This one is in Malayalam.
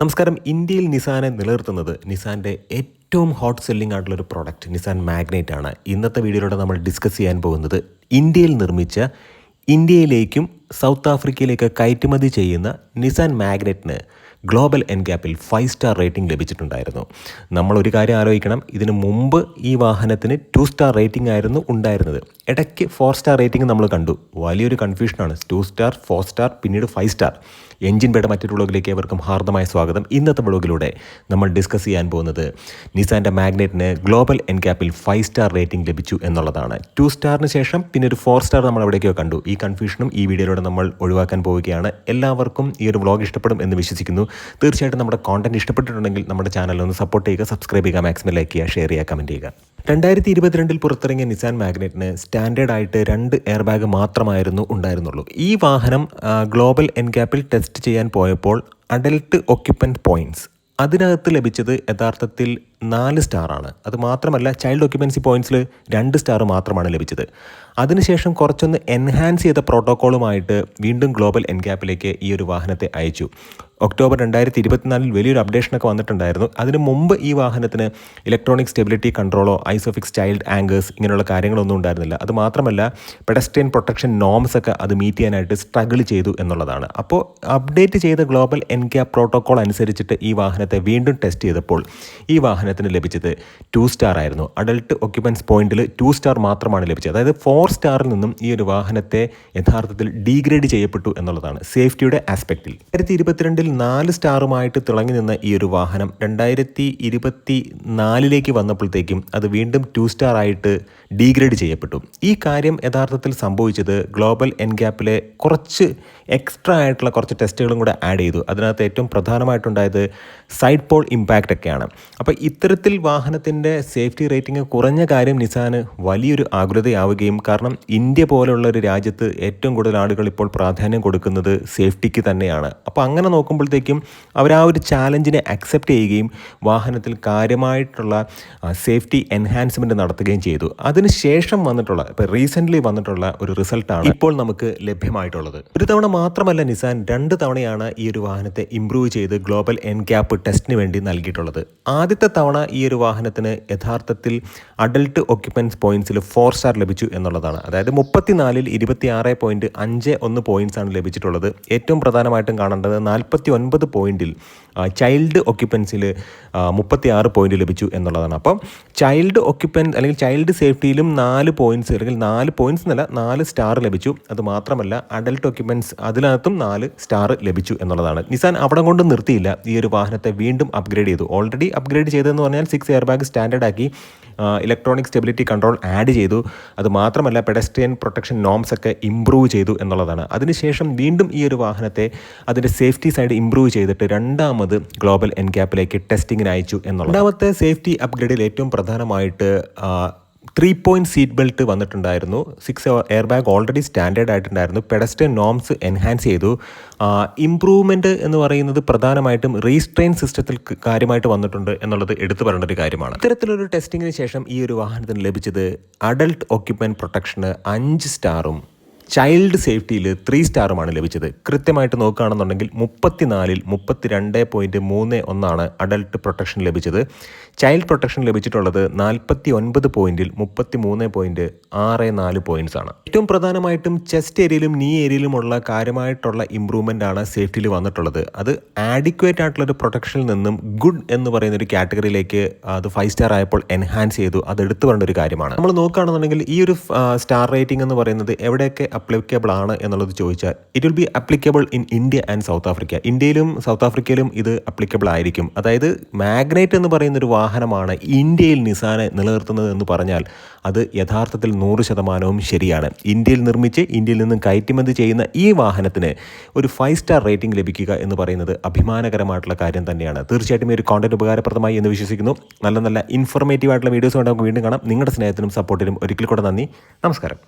നമസ്കാരം. ഇന്ത്യയിൽ നിസാനെ നിലനിർത്തുന്നത് നിസാൻ്റെ ഏറ്റവും ഹോട്ട് സെല്ലിംഗ് ആയിട്ടുള്ള ഒരു പ്രോഡക്റ്റ് നിസാൻ മാഗ്നൈറ്റ് ആണ്. ഇന്നത്തെ വീഡിയോയിലൂടെ നമ്മൾ ഡിസ്കസ് ചെയ്യാൻ പോകുന്നത് ഇന്ത്യയിൽ നിർമ്മിച്ച ഇന്ത്യയിലേക്കും സൗത്ത് ആഫ്രിക്കയിലേക്ക് കയറ്റുമതി ചെയ്യുന്ന നിസാൻ മാഗ്നൈറ്റിന് ഗ്ലോബൽ എൻഗ്യാപ്പിൽ 5 സ്റ്റാർ റേറ്റിംഗ് ലഭിച്ചിട്ടുണ്ടായിരുന്നു. നമ്മളൊരു കാര്യം ആലോചിക്കണം, ഇതിനു മുമ്പ് ഈ വാഹനത്തിന് 2 സ്റ്റാർ റേറ്റിംഗ് ആയിരുന്നു ഉണ്ടായിരുന്നത്. ഇടയ്ക്ക് 4 സ്റ്റാർ റേറ്റിംഗ് നമ്മൾ കണ്ടു. വലിയൊരു കൺഫ്യൂഷനാണ്. 2 സ്റ്റാർ, 4 സ്റ്റാർ, പിന്നീട് 5 സ്റ്റാർ. എൻജിൻ ബേയുടെ മറ്റൊരു വ്ളോഗിലേക്ക് ഏവർക്കും ഹാർദമായ സ്വാഗതം. ഇന്നത്തെ വ്ളോഗിലൂടെ നമ്മൾ ഡിസ്കസ് ചെയ്യാൻ പോകുന്നത് നിസാൻ്റെ മാഗ്നൈറ്റിന് ഗ്ലോബൽ എൻഗ്യാപ്പിൽ 5 സ്റ്റാർ റേറ്റിംഗ് ലഭിച്ചു എന്നുള്ളതാണ്. 2 സ്റ്റാറിന് ശേഷം പിന്നെ ഒരു 4 സ്റ്റാർ നമ്മൾ എവിടേക്കോ കണ്ടു. ഈ കൺഫ്യൂഷനും ഈ വീഡിയോയിലൂടെ നമ്മൾ ഒഴിവാക്കാൻ പോവുകയാണ്. എല്ലാവർക്കും ഈ ഒരു വ്ളോഗ് ഇഷ്ടപ്പെടും എന്ന് വിശ്വസിക്കുന്നു. തീർച്ചയായിട്ടും നമ്മുടെ കോണ്ടന്റ് ഇഷ്ടപ്പെട്ടിട്ടുണ്ടെങ്കിൽ നമ്മുടെ ചാനൽ ഒന്ന് സപ്പോർട്ട് ചെയ്യുക, സബ്സ്ക്രൈബ് ചെയ്യുക, മാക്സിമം ലൈക്ക് ചെയ്യുക, ഷെയർ ചെയ്യുക, കമൻറ്റ് ചെയ്യുക. 2022 പുറത്തിറങ്ങിയ നിസാൻ മാഗ്നൈറ്റിന് സ്റ്റാൻഡേർഡ് ആയിട്ട് 2 എയർ ബാഗ് മാത്രമായിരുന്നു ഉണ്ടായിരുന്നുള്ളൂ. ഈ വാഹനം ഗ്ലോബൽ എൻഗ്യാപ്പിൽ ടെസ്റ്റ് ചെയ്യാൻ പോയപ്പോൾ അഡൽട്ട് ഒക്യുപ്പൻറ്റ് പോയിൻറ്റ്സ് അതിനകത്ത് ലഭിച്ചത് യഥാർത്ഥത്തിൽ 4 സ്റ്റാറാണ്. അത് മാത്രമല്ല, ചൈൽഡ് ഒക്യുപ്പൻസി പോയിൻറ്റ്സിൽ 2 സ്റ്റാർ മാത്രമാണ് ലഭിച്ചത്. അതിനുശേഷം കുറച്ചൊന്ന് എൻഹാൻസ് ചെയ്ത പ്രോട്ടോക്കോളുമായിട്ട് വീണ്ടും ഗ്ലോബൽ എൻഗ്യാപ്പിലേക്ക് ഈ ഒരു വാഹനത്തെ അയച്ചു. ഒക്ടോബർ 2024 വലിയൊരു അപ്ഡേഷനൊക്കെ വന്നിട്ടുണ്ടായിരുന്നു. അതിന് മുമ്പ് ഈ വാഹനത്തിന് ഇലക്ട്രോണിക് സ്റ്റെബിലിറ്റി കൺട്രോളോ ഐസോഫിക്സ് ചൈൽഡ് ആങ്കേഴ്സ് ഇങ്ങനെയുള്ള കാര്യങ്ങളൊന്നും ഉണ്ടായിരുന്നില്ല. അത് മാത്രമല്ല, പെഡസ്ട്രിയൻ പ്രൊട്ടക്ഷൻ നോംസ് ഒക്കെ അത് മീറ്റ് ചെയ്യാനായിട്ട് സ്ട്രഗിൾ ചെയ്തു എന്നുള്ളതാണ്. അപ്പോൾ അപ്ഡേറ്റ് ചെയ്ത ഗ്ലോബൽ എൻഗ്യാപ്പ് പ്രോട്ടോക്കോൾ അനുസരിച്ചിട്ട് ഈ വാഹനത്തെ വീണ്ടും ടെസ്റ്റ് ചെയ്തപ്പോൾ ഈ വാഹനത്തിന് ലഭിച്ചത് 2 സ്റ്റാർ ആയിരുന്നു. അഡൽട്ട് ഒക്യുപ്പൻസ് പോയിന്റിൽ 2 സ്റ്റാർ മാത്രമാണ് ലഭിച്ചത്. അതായത് 4 സ്റ്റാറിൽ നിന്നും ഈ ഒരു വാഹനത്തെ യഥാർത്ഥത്തിൽ ഡീഗ്രേഡ് ചെയ്യപ്പെട്ടു എന്നുള്ളതാണ് സേഫ്റ്റിയുടെ ആസ്പെക്റ്റിൽ. 2022 4 സ്റ്റാറുമായിട്ട് തിളങ്ങി നിന്ന ഈ ഒരു വാഹനം 2024 വന്നപ്പോഴത്തേക്കും അത് വീണ്ടും 2 സ്റ്റാർ ആയിട്ട് ഡീഗ്രേഡ് ചെയ്യപ്പെട്ടു. ഈ കാര്യം യഥാർത്ഥത്തിൽ സംഭവിച്ചത് ഗ്ലോബൽ എൻഗ്യാപ്പിലെ കുറച്ച് എക്സ്ട്രാ ആയിട്ടുള്ള കുറച്ച് ടെസ്റ്റുകളും കൂടെ ആഡ് ചെയ്തു. അതിനകത്ത് ഏറ്റവും പ്രധാനമായിട്ടുണ്ടായത് സൈഡ് പോൾ ഇമ്പാക്റ്റ് ഒക്കെയാണ്. അപ്പോൾ ഇത്തരത്തിൽ വാഹനത്തിൻ്റെ സേഫ്റ്റി റേറ്റിംഗ് കുറഞ്ഞ കാര്യം നിസാന് വലിയൊരു ആകുലതയാവുകയും, കാരണം ഇന്ത്യ പോലുള്ള ഒരു രാജ്യത്ത് ഏറ്റവും കൂടുതൽ ആളുകൾ ഇപ്പോൾ പ്രാധാന്യം കൊടുക്കുന്നത് സേഫ്റ്റിക്ക് തന്നെയാണ്. അപ്പോൾ അങ്ങനെ നോക്കുമ്പോഴത്തേക്കും അവർ ആ ഒരു ചാലഞ്ചിനെ അക്സെപ്റ്റ് ചെയ്യുകയും വാഹനത്തിൽ കാര്യമായിട്ടുള്ള സേഫ്റ്റി എൻഹാൻസ്മെൻറ്റ് നടത്തുകയും ചെയ്തു. അതിനുശേഷം വന്നിട്ടുള്ള, ഇപ്പോൾ റീസെൻ്റ്ലി വന്നിട്ടുള്ള ഒരു റിസൾട്ടാണ് ഇപ്പോൾ നമുക്ക് ലഭ്യമായിട്ടുള്ളത്. ഒരു തവണ മാത്രമല്ല, നിസാൻ 2 തവണയാണ് ഈ ഒരു വാഹനത്തെ ഇംപ്രൂവ് ചെയ്ത് ഗ്ലോബൽ എൻഗ്യാപ്പ് ടെസ്റ്റിന് വേണ്ടി നൽകിയിട്ടുള്ളത്. ആദ്യത്തെ തവണ ഈ ഒരു വാഹനത്തിന് യഥാർത്ഥത്തിൽ അഡൽട്ട് ഒക്യുപ്പൻസ് പോയിൻറ്റ്സിൽ 4 സ്റ്റാർ ലഭിച്ചു എന്നുള്ളതാണ്. അതായത് 34ൽ 26.51 പോയിൻറ്റ്സ് ആണ് ലഭിച്ചിട്ടുള്ളത്. ഏറ്റവും പ്രധാനമായിട്ടും കാണേണ്ടത് 49 പോയിൻറ്റിൽ ചൈൽഡ് ഒക്യുപ്പൻസിൽ 36 പോയിൻറ്റ് ലഭിച്ചു എന്നുള്ളതാണ്. അപ്പം ചൈൽഡ് ഒക്യുപ്പൻസ് അല്ലെങ്കിൽ ചൈൽഡ് സേഫ്റ്റിയിലും 4 പോയിൻറ്റ്സ് അല്ലെങ്കിൽ 4 പോയിൻറ്റ്സ് എന്നല്ല 4 സ്റ്റാർ ലഭിച്ചു. അത് മാത്രമല്ല, അഡൽട്ട് ഒക്യുപ്പൻസ് അതിനകത്തും 4 സ്റ്റാർ ലഭിച്ചു എന്നുള്ളതാണ്. നിസാൻ അവിടെ കൊണ്ട് നിർത്തിയില്ല, ഈ ഒരു വാഹനത്തെ വീണ്ടും അപ്ഗ്രേഡ് ചെയ്തു. ഓൾറെഡി അപ്ഗ്രേഡ് ചെയ്തതെന്ന് പറഞ്ഞാൽ 6 എയർ ബാഗ് സ്റ്റാൻഡേർഡ് ആക്കി, ഇലക്ട്രോണിക് സ്റ്റെബിലിറ്റി കൺട്രോൾ ആഡ് ചെയ്തു. അത് മാത്രമല്ല, പെഡസ്ട്രിയൻ പ്രൊട്ടക്ഷൻ നോംസ് ഒക്കെ ഇംപ്രൂവ് ചെയ്തു എന്നുള്ളതാണ്. അതിനുശേഷം വീണ്ടും ഈ ഒരു വാഹനത്തെ അതിൻ്റെ സേഫ്റ്റി സൈഡ് ഇംപ്രൂവ് ചെയ്തിട്ട് രണ്ടാമത് ഗ്ലോബൽ എൻഗ്യാപ്പിലേക്ക് ടെസ്റ്റിങ്ങിന് അയച്ചു എന്നുള്ളത്. രണ്ടാമത്തെ സേഫ്റ്റി അപ്ഗ്രേഡിൽ ഏറ്റവും പ്രധാനമായിട്ട് 3 പോയിൻറ്റ് സീറ്റ് ബെൽറ്റ് വന്നിട്ടുണ്ടായിരുന്നു. 6 എയർ ബാഗ് ഓൾറെഡി സ്റ്റാൻഡേർഡ് ആയിട്ടുണ്ടായിരുന്നു. പെഡസ്ട്രിയൻ നോംസ് എൻഹാൻസ് ചെയ്തു. ഇംപ്രൂവ്മെൻറ്റ് എന്ന് പറയുന്നത് പ്രധാനമായിട്ടും റീസ്ട്രെയിൻ സിസ്റ്റത്തിൽ കാര്യമായിട്ട് വന്നിട്ടുണ്ട് എന്നുള്ളത് എടുത്തു പറയേണ്ട ഒരു കാര്യമാണ്. ഇത്തരത്തിലൊരു ടെസ്റ്റിങ്ങിന് ശേഷം ഈ ഒരു വാഹനത്തിന് ലഭിച്ചത് അഡൽട്ട് ഒക്യുപ്പൻറ്റ് പ്രൊട്ടക്ഷന് 5 സ്റ്റാറും ചൈൽഡ് സേഫ്റ്റിയിൽ 3 സ്റ്റാറുമാണ് ലഭിച്ചത്. കൃത്യമായിട്ട് നോക്കുകയാണെന്നുണ്ടെങ്കിൽ 34ൽ 32.31 അഡൽട്ട് പ്രൊട്ടക്ഷൻ ലഭിച്ചത്. ചൈൽഡ് പ്രൊട്ടക്ഷൻ ലഭിച്ചിട്ടുള്ളത് 49 പോയിൻറ്റിൽ 33.64 പോയിൻറ്റ്സ് ആണ്. ഏറ്റവും പ്രധാനമായിട്ടും ചെസ്റ്റ് ഏരിയയിലും നീ ഏരിയയിലുമുള്ള കാര്യമായിട്ടുള്ള ഇമ്പ്രൂവ്മെൻ്റ് ആണ് സേഫ്റ്റിയിൽ വന്നിട്ടുള്ളത്. അത് ആഡിക്വേറ്റ് ആയിട്ടുള്ളൊരു പ്രൊട്ടക്ഷനിൽ നിന്നും ഗുഡ് എന്ന് പറയുന്ന ഒരു കാറ്റഗറിയിലേക്ക് അത് 5 സ്റ്റാർ ആയപ്പോൾ എൻഹാൻസ് ചെയ്തു. അത് എടുത്തു പറയേണ്ട ഒരു കാര്യമാണ്. നമ്മൾ നോക്കുകയാണെന്നുണ്ടെങ്കിൽ ഈ ഒരു സ്റ്റാർ റേറ്റിംഗ് എന്ന് പറയുന്നത് എവിടെയൊക്കെ അപ്ലിക്കബിൾ ആണ് എന്നുള്ളത് ചോദിച്ചാൽ it will be applicable in India and south Africa. ഇന്ത്യയിലും സൗത്ത് ആഫ്രിക്കയിലും ഇത് അപ്ലിക്കബിൾ ആയിരിക്കും. അതായത് മാഗ്നൈറ്റ് എന്ന് പറയുന്നൊരു വാഹനമാണ് ഇന്ത്യയിൽ നിസാനെ നിലനിർത്തുന്നത് എന്ന് പറഞ്ഞാൽ അത് യഥാർത്ഥത്തിൽ 100% ശരിയാണ്. ഇന്ത്യയിൽ നിർമ്മിച്ച് ഇന്ത്യയിൽ നിന്നും കയറ്റുമതി ചെയ്യുന്ന ഈ വാഹനത്തിന് ഒരു 5 സ്റ്റാർ റേറ്റിംഗ് ലഭിക്കുക എന്ന് പറയുന്നത് അഭിമാനകരമായിട്ടുള്ള കാര്യം തന്നെയാണ്. തീർച്ചയായിട്ടും ഈ ഒരു കോണ്ടന്റ് ഉപകാരപ്രദമായി എന്ന് വിശ്വസിക്കുന്നു. നല്ല ഇൻഫോർമേറ്റീവ് ആയിട്ടുള്ള വീഡിയോസ് കൊണ്ട് നമുക്ക് വീണ്ടും കാണാം. നിങ്ങളുടെ സ്നേഹത്തിനും സപ്പോർട്ടിനും ഒരിക്കൽ കൂടെ നന്ദി. നമസ്കാരം.